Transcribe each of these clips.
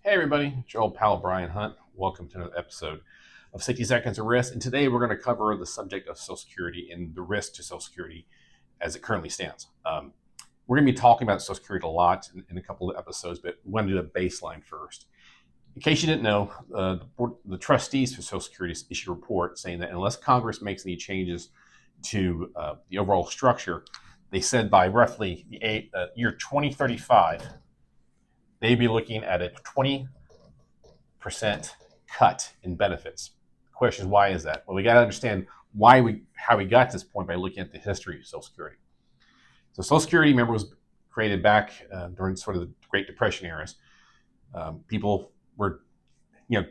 Hey everybody, it's your old pal Brian Hunt. Welcome to another episode of 60 Seconds of Risk. And today we're going to cover the subject of Social Security and the risk to Social Security as it currently stands. We're going to be talking about Social Security a lot in a couple of episodes, but we want to do the baseline first. In case you didn't know, the trustees for Social Security issued a report saying that unless Congress makes any changes to the overall structure, they said by roughly the year 2035, they'd be looking at a 20% cut in benefits. The question is, why is that? Well, we got to understand how we got to this point by looking at the history of Social Security. So Social Security, remember, was created back during sort of the Great Depression eras. People were,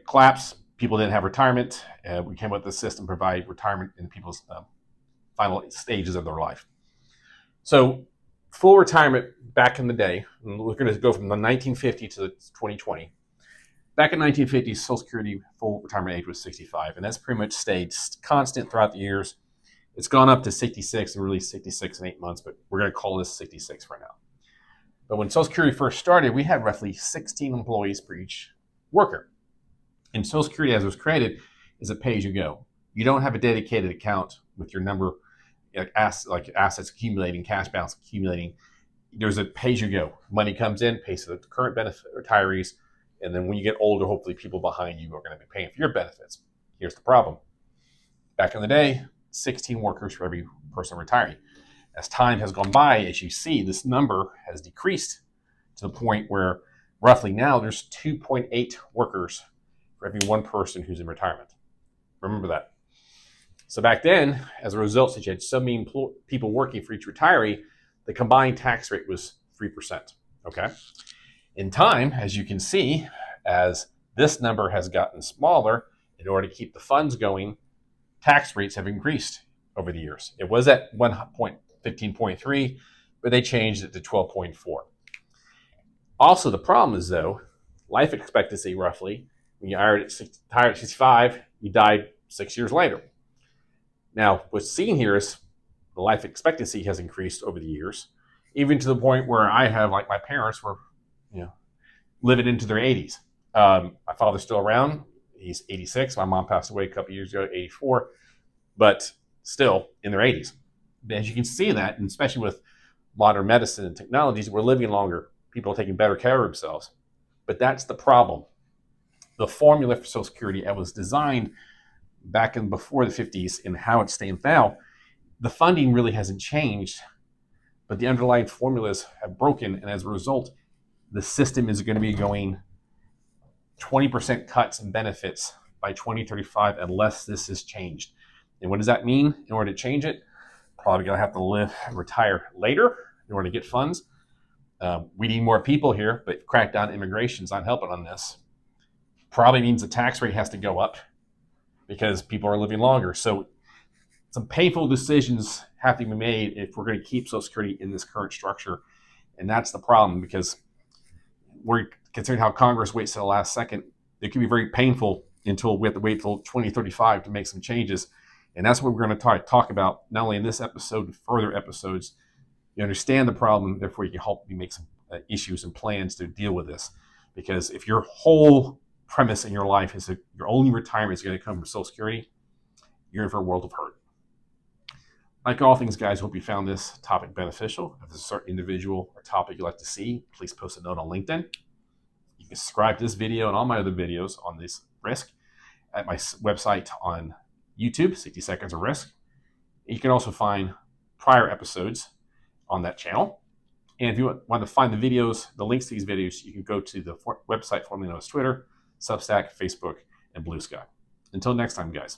collapse. People didn't have retirement. We came up with a system to provide retirement in people's final stages of their life. So full retirement back in the day, and we're going to go from the 1950 to the 2020. Back in 1950, Social Security full retirement age was 65, and that's pretty much stayed constant throughout the years. It's gone up to 66 and really 66 in 8 months, but we're going to call this 66 for now. But when Social Security first started, we had roughly 16 employees per each worker. And Social Security, as it was created, is a pay-as-you-go. You don't have a dedicated account with your number, like assets accumulating, cash balance accumulating. There's a pay-as-you-go. Money comes in, pays to the current benefit retirees, and then when you get older, hopefully people behind you are going to be paying for your benefits. Here's the problem. Back in the day, 16 workers for every person retiring. As time has gone by, as you see, this number has decreased to the point where roughly now there's 2.8 workers for every one person who's in retirement. Remember that. So back then, as a result, since you had so many people working for each retiree, the combined tax rate was 3%. Okay. In time, as you can see, as this number has gotten smaller, in order to keep the funds going, tax rates have increased over the years. It was at 15.3, but they changed it to 12.4. Also, the problem is, though, life expectancy roughly, when you retired at 65, you died 6 years later. Now, what's seen here is the life expectancy has increased over the years, even to the point where I have, like my parents were, living into their 80s. My father's still around. He's 86. My mom passed away a couple years ago, 84, but still in their 80s. As you can see that, and especially with modern medicine and technologies, we're living longer. People are taking better care of themselves. But that's the problem. The formula for Social Security that was designed back in before the 50s and how it stands now, the funding really hasn't changed, but the underlying formulas have broken, and as a result, the system is going to be going 20% cuts in benefits by 2035 unless this is changed. And what does that mean? In order to change it, probably going to have to retire later in order to get funds. We need more people here, but crackdown immigration's not helping on this. Probably means the tax rate has to go up because people are living longer. So some painful decisions have to be made if we're going to keep Social Security in this current structure. And that's the problem, because we're considering how Congress waits to the last second. It can be very painful until we have to wait till 2035 to make some changes. And that's what we're going to talk about, not only in this episode, but further episodes. You understand the problem, therefore you can help you make some issues and plans to deal with this. Because if your whole premise in your life is that your only retirement is going to come from Social Security, you're in for a world of hurt. Like all things, guys, hope you found this topic beneficial. If there's a certain individual or topic you'd like to see, please post a note on LinkedIn. You can subscribe to this video and all my other videos on this risk at my website on YouTube, 60 Seconds of Risk. You can also find prior episodes on that channel. And if you want to find the videos, the links to these videos, you can go to the website formerly known as Twitter, Substack, Facebook, and Blue Sky. Until next time, guys.